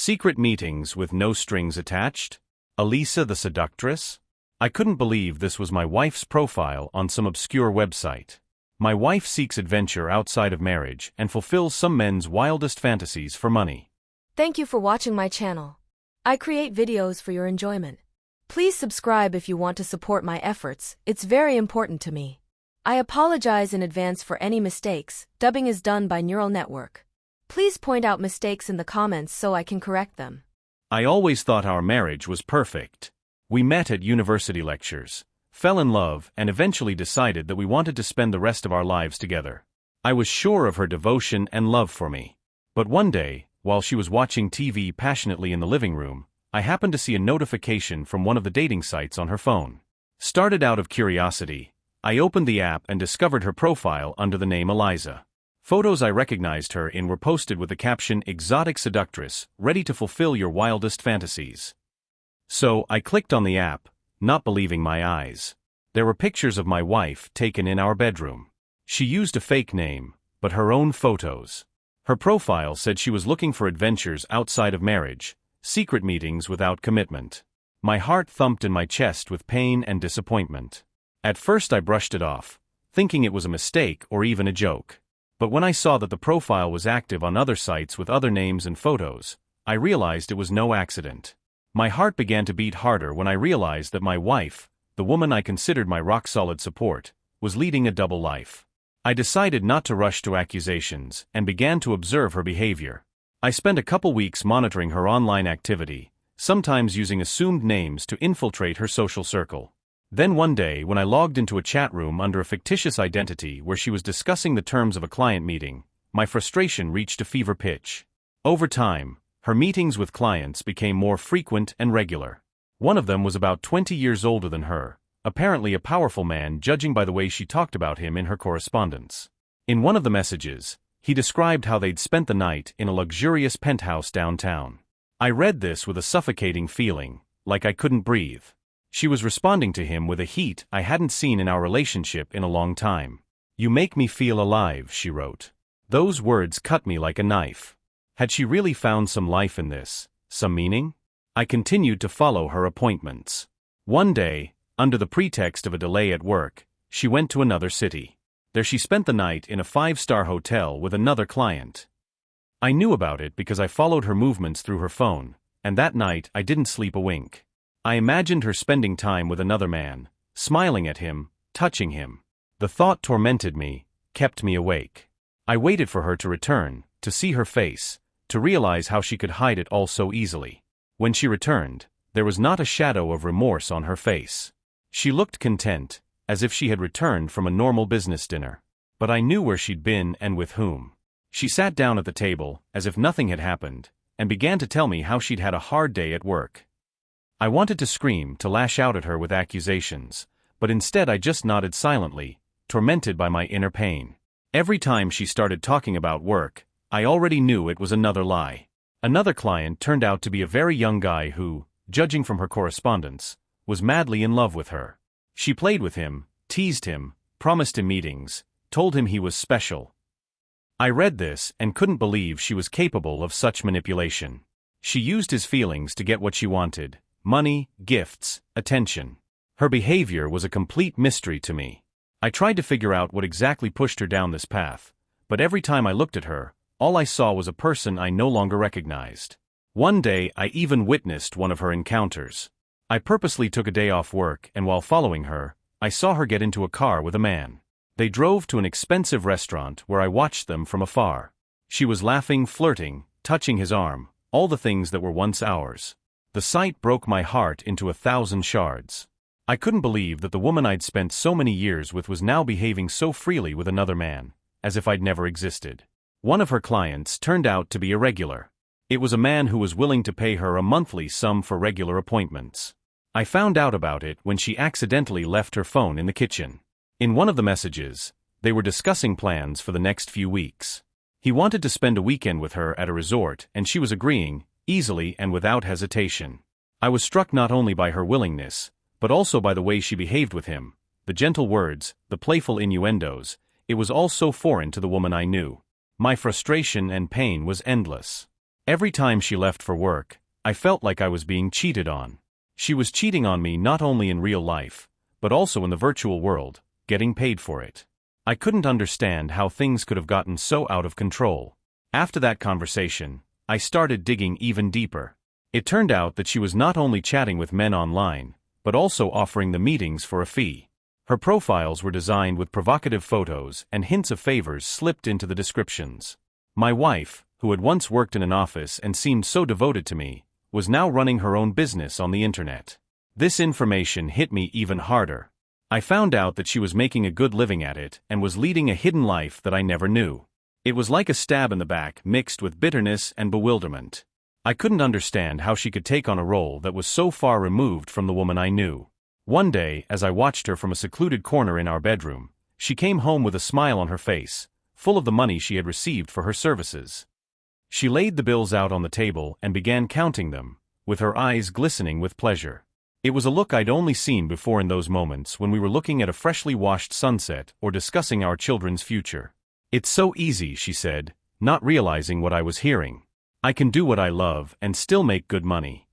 Secret meetings with no strings attached? Elisa the seductress? I couldn't believe this was my wife's profile on some obscure website. My wife seeks adventure outside of marriage and fulfills some men's wildest fantasies for money. Thank you for watching my channel. I create videos for your enjoyment. Please subscribe if you want to support my efforts, it's very important to me. I apologize in advance for any mistakes, dubbing is done by neural network. Please point out mistakes in the comments so I can correct them. I always thought our marriage was perfect. We met at university lectures, fell in love, and eventually decided that we wanted to spend the rest of our lives together. I was sure of her devotion and love for me. But one day, while she was watching TV passionately in the living room, I happened to see a notification from one of the dating sites on her phone. Started out of curiosity, I opened the app and discovered her profile under the name Eliza. Photos I recognized her in were posted with the caption "Exotic Seductress, ready to fulfill your wildest fantasies." So, I clicked on the app, not believing my eyes. There were pictures of my wife taken in our bedroom. She used a fake name, but her own photos. Her profile said she was looking for adventures outside of marriage, secret meetings without commitment. My heart thumped in my chest with pain and disappointment. At first I brushed it off, thinking it was a mistake or even a joke. But when I saw that the profile was active on other sites with other names and photos, I realized it was no accident. My heart began to beat harder when I realized that my wife, the woman I considered my rock-solid support, was leading a double life. I decided not to rush to accusations and began to observe her behavior. I spent a couple weeks monitoring her online activity, sometimes using assumed names to infiltrate her social circle. Then one day when I logged into a chat room under a fictitious identity where she was discussing the terms of a client meeting, my frustration reached a fever pitch. Over time, her meetings with clients became more frequent and regular. One of them was about 20 years older than her, apparently a powerful man judging by the way she talked about him in her correspondence. In one of the messages, he described how they'd spent the night in a luxurious penthouse downtown. I read this with a suffocating feeling, like I couldn't breathe. She was responding to him with a heat I hadn't seen in our relationship in a long time. "You make me feel alive," she wrote. Those words cut me like a knife. Had she really found some life in this, some meaning? I continued to follow her appointments. One day, under the pretext of a delay at work, she went to another city. There she spent the night in a 5-star hotel with another client. I knew about it because I followed her movements through her phone, and that night I didn't sleep a wink. I imagined her spending time with another man, smiling at him, touching him. The thought tormented me, kept me awake. I waited for her to return, to see her face, to realize how she could hide it all so easily. When she returned, there was not a shadow of remorse on her face. She looked content, as if she had returned from a normal business dinner. But I knew where she'd been and with whom. She sat down at the table, as if nothing had happened, and began to tell me how she'd had a hard day at work. I wanted to scream, to lash out at her with accusations, but instead I just nodded silently, tormented by my inner pain. Every time she started talking about work, I already knew it was another lie. Another client turned out to be a very young guy who, judging from her correspondence, was madly in love with her. She played with him, teased him, promised him meetings, told him he was special. I read this and couldn't believe she was capable of such manipulation. She used his feelings to get what she wanted: money, gifts, attention. Her behavior was a complete mystery to me. I tried to figure out what exactly pushed her down this path, but every time I looked at her, all I saw was a person I no longer recognized. One day I even witnessed one of her encounters. I purposely took a day off work, and while following her, I saw her get into a car with a man. They drove to an expensive restaurant where I watched them from afar. She was laughing, flirting, touching his arm, all the things that were once ours. The sight broke my heart into 1,000 shards. I couldn't believe that the woman I'd spent so many years with was now behaving so freely with another man, as if I'd never existed. One of her clients turned out to be irregular. It was a man who was willing to pay her a monthly sum for regular appointments. I found out about it when she accidentally left her phone in the kitchen. In one of the messages, they were discussing plans for the next few weeks. He wanted to spend a weekend with her at a resort, and she was agreeing, easily and without hesitation. I was struck not only by her willingness, but also by the way she behaved with him, the gentle words, the playful innuendos. It was all so foreign to the woman I knew. My frustration and pain was endless. Every time she left for work, I felt like I was being cheated on. She was cheating on me not only in real life, but also in the virtual world, getting paid for it. I couldn't understand how things could have gotten so out of control. After that conversation, I started digging even deeper. It turned out that she was not only chatting with men online, but also offering the meetings for a fee. Her profiles were designed with provocative photos and hints of favors slipped into the descriptions. My wife, who had once worked in an office and seemed so devoted to me, was now running her own business on the internet. This information hit me even harder. I found out that she was making a good living at it and was leading a hidden life that I never knew. It was like a stab in the back mixed with bitterness and bewilderment. I couldn't understand how she could take on a role that was so far removed from the woman I knew. One day, as I watched her from a secluded corner in our bedroom, she came home with a smile on her face, full of the money she had received for her services. She laid the bills out on the table and began counting them, with her eyes glistening with pleasure. It was a look I'd only seen before in those moments when we were looking at a freshly washed sunset or discussing our children's future. "It's so easy," she said, not realizing what I was hearing. "I can do what I love and still make good money."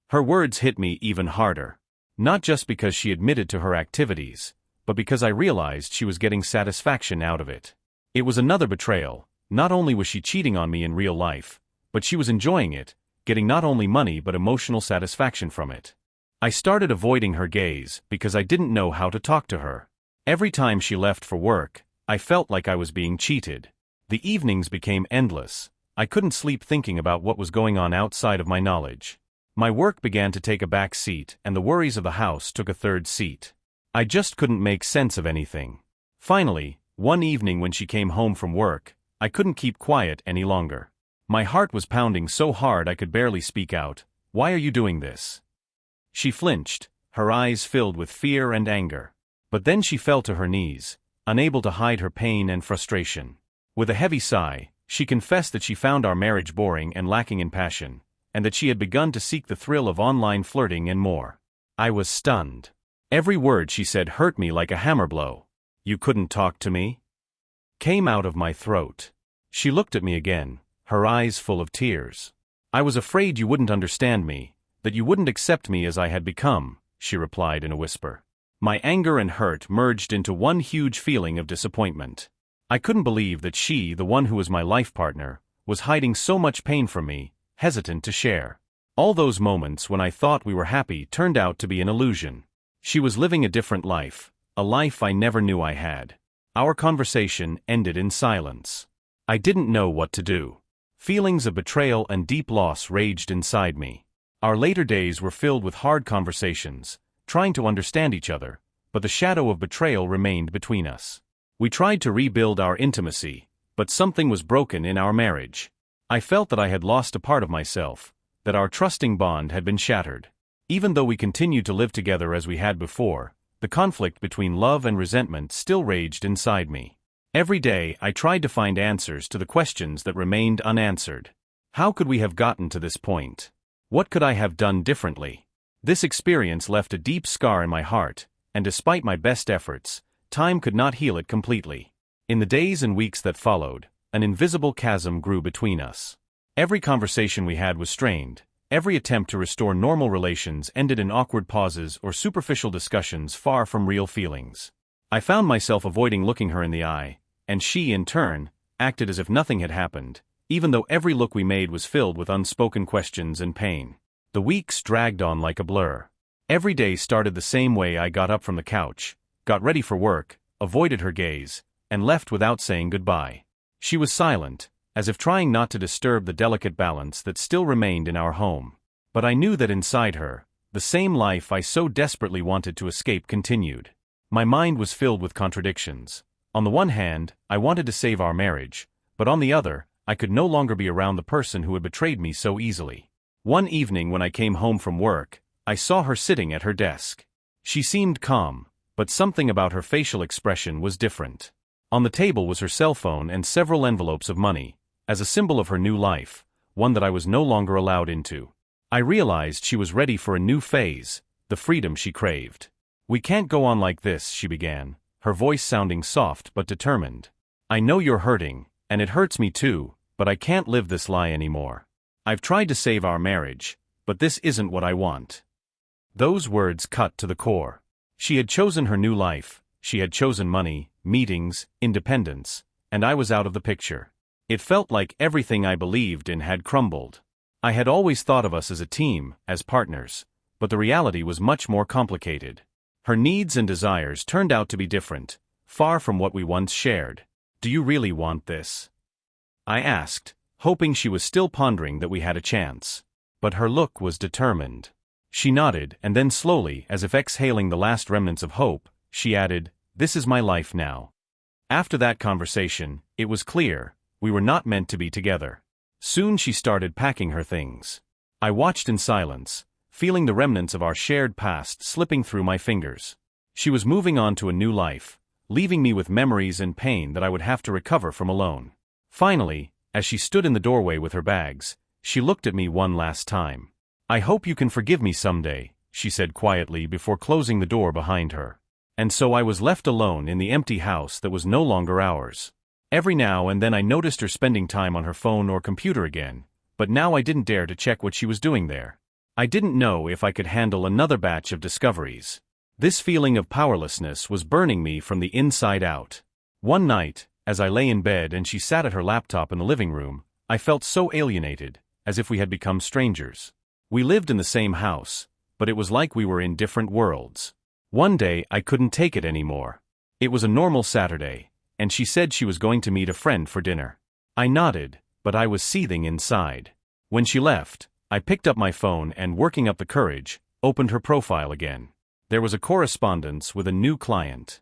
Her words hit me even harder. Not just because she admitted to her activities, but because I realized she was getting satisfaction out of it. It was another betrayal. Not only was she cheating on me in real life, but she was enjoying it, getting not only money but emotional satisfaction from it. I started avoiding her gaze because I didn't know how to talk to her. Every time she left for work, I felt like I was being cheated. The evenings became endless. I couldn't sleep thinking about what was going on outside of my knowledge. My work began to take a back seat and the worries of the house took a third seat. I just couldn't make sense of anything. Finally, one evening when she came home from work, I couldn't keep quiet any longer. My heart was pounding so hard I could barely speak out. "Why are you doing this?" She flinched, her eyes filled with fear and anger. But then she fell to her knees, unable to hide her pain and frustration. With a heavy sigh, she confessed that she found our marriage boring and lacking in passion, and that she had begun to seek the thrill of online flirting and more. I was stunned. Every word she said hurt me like a hammer blow. "You couldn't talk to me?" came out of my throat. She looked at me again, her eyes full of tears. "I was afraid you wouldn't understand me, that you wouldn't accept me as I had become," she replied in a whisper. My anger and hurt merged into one huge feeling of disappointment. I couldn't believe that she, the one who was my life partner, was hiding so much pain from me, hesitant to share. All those moments when I thought we were happy turned out to be an illusion. She was living a different life, a life I never knew I had. Our conversation ended in silence. I didn't know what to do. Feelings of betrayal and deep loss raged inside me. Our later days were filled with hard conversations, trying to understand each other, but the shadow of betrayal remained between us. We tried to rebuild our intimacy, but something was broken in our marriage. I felt that I had lost a part of myself, that our trusting bond had been shattered. Even though we continued to live together as we had before, the conflict between love and resentment still raged inside me. Every day I tried to find answers to the questions that remained unanswered. How could we have gotten to this point? What could I have done differently? This experience left a deep scar in my heart, and despite my best efforts, time could not heal it completely. In the days and weeks that followed, an invisible chasm grew between us. Every conversation we had was strained. Every attempt to restore normal relations ended in awkward pauses or superficial discussions far from real feelings. I found myself avoiding looking her in the eye, and she, in turn, acted as if nothing had happened, even though every look we made was filled with unspoken questions and pain. The weeks dragged on like a blur. Every day started the same way. I got up from the couch, got ready for work, avoided her gaze, and left without saying goodbye. She was silent, as if trying not to disturb the delicate balance that still remained in our home. But I knew that inside her, the same life I so desperately wanted to escape continued. My mind was filled with contradictions. On the one hand, I wanted to save our marriage, but on the other, I could no longer be around the person who had betrayed me so easily. One evening when I came home from work, I saw her sitting at her desk. She seemed calm, but something about her facial expression was different. On the table was her cell phone and several envelopes of money, as a symbol of her new life, one that I was no longer allowed into. I realized she was ready for a new phase, the freedom she craved. "We can't go on like this," she began, her voice sounding soft but determined. "I know you're hurting, and it hurts me too, but I can't live this lie anymore. I've tried to save our marriage, but this isn't what I want. Those words cut to the core. She had chosen her new life, she had chosen money, meetings, independence, and I was out of the picture. It felt like everything I believed in had crumbled. I had always thought of us as a team, as partners, but the reality was much more complicated. Her needs and desires turned out to be different, far from what we once shared. Do you really want this? I asked, hoping she was still pondering that we had a chance. But her look was determined. She nodded, and then slowly, as if exhaling the last remnants of hope, she added, "This is my life now." After that conversation, it was clear, we were not meant to be together. Soon she started packing her things. I watched in silence, feeling the remnants of our shared past slipping through my fingers. She was moving on to a new life, leaving me with memories and pain that I would have to recover from alone. Finally, as she stood in the doorway with her bags, she looked at me one last time. "I hope you can forgive me someday," she said quietly before closing the door behind her. And so I was left alone in the empty house that was no longer ours. Every now and then I noticed her spending time on her phone or computer again, but now I didn't dare to check what she was doing there. I didn't know if I could handle another batch of discoveries. This feeling of powerlessness was burning me from the inside out. One night, as I lay in bed and she sat at her laptop in the living room, I felt so alienated, as if we had become strangers. We lived in the same house, but it was like we were in different worlds. One day I couldn't take it anymore. It was a normal Saturday, and she said she was going to meet a friend for dinner. I nodded, but I was seething inside. When she left, I picked up my phone and, working up the courage, opened her profile again. There was a correspondence with a new client.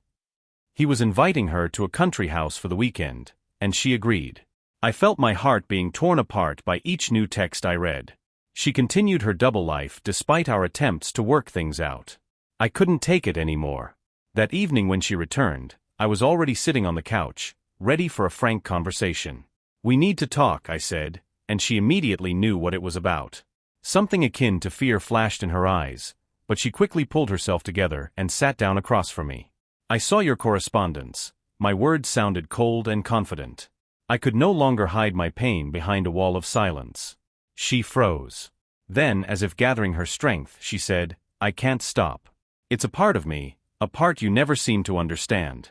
He was inviting her to a country house for the weekend, and she agreed. I felt my heart being torn apart by each new text I read. She continued her double life despite our attempts to work things out. I couldn't take it anymore. That evening when she returned, I was already sitting on the couch, ready for a frank conversation. "We need to talk," I said, and she immediately knew what it was about. Something akin to fear flashed in her eyes, but she quickly pulled herself together and sat down across from me. "I saw your correspondence." My words sounded cold and confident. I could no longer hide my pain behind a wall of silence. She froze. Then, as if gathering her strength, she said, "I can't stop. It's a part of me, a part you never seem to understand."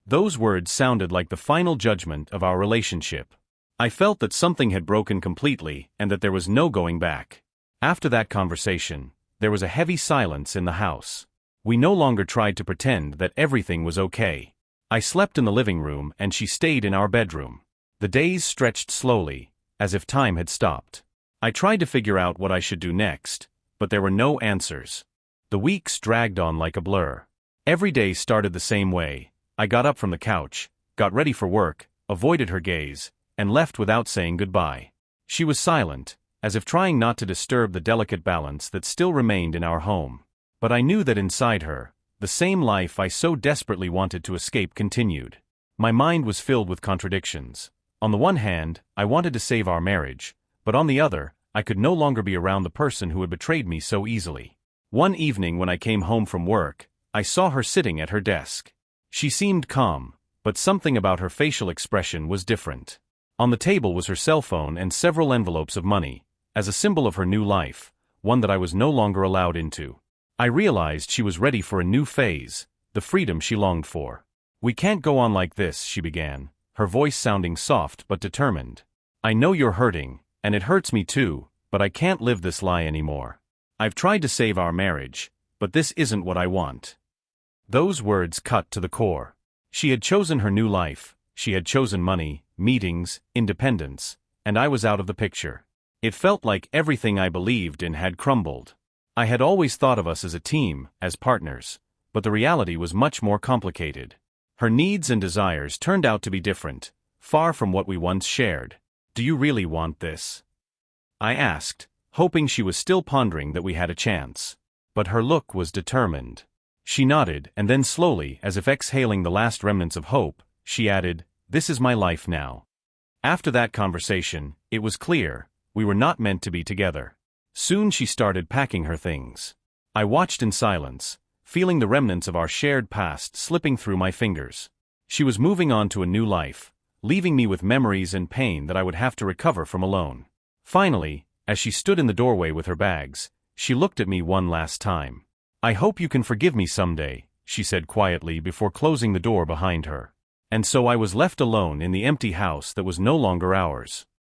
Those words sounded like the final judgment of our relationship. I felt that something had broken completely and that there was no going back. After that conversation, there was a heavy silence in the house. We no longer tried to pretend that everything was okay. I slept in the living room and she stayed in our bedroom. The days stretched slowly, as if time had stopped. I tried to figure out what I should do next, but there were no answers. The weeks dragged on like a blur. Every day started the same way. I got up from the couch, got ready for work, avoided her gaze, and left without saying goodbye. She was silent, as if trying not to disturb the delicate balance that still remained in our home. But I knew that inside her, the same life I so desperately wanted to escape continued. My mind was filled with contradictions. On the one hand, I wanted to save our marriage, but on the other, I could no longer be around the person who had betrayed me so easily. One evening when I came home from work, I saw her sitting at her desk. She seemed calm, but something about her facial expression was different. On the table was her cell phone and several envelopes of money, as a symbol of her new life, one that I was no longer allowed into. I realized she was ready for a new phase, the freedom she longed for. "We can't go on like this," she began, her voice sounding soft but determined. "I know you're hurting, and it hurts me too, but I can't live this lie anymore. I've tried to save our marriage, but this isn't what I want." Those words cut to the core. She had chosen her new life, she had chosen money, meetings, independence, and I was out of the picture. It felt like everything I believed in had crumbled. I had always thought of us as a team, as partners, but the reality was much more complicated. Her needs and desires turned out to be different, far from what we once shared. "Do you really want this?" I asked, hoping she was still pondering that we had a chance. But her look was determined. She nodded, and then slowly, as if exhaling the last remnants of hope, she added, "This is my life now." After that conversation, it was clear, we were not meant to be together. Soon she started packing her things. I watched in silence, feeling the remnants of our shared past slipping through my fingers. She was moving on to a new life, leaving me with memories and pain that I would have to recover from alone. Finally, as she stood in the doorway with her bags, she looked at me one last time. "I hope you can forgive me someday," she said quietly before closing the door behind her. And so I was left alone in the empty house that was no longer ours.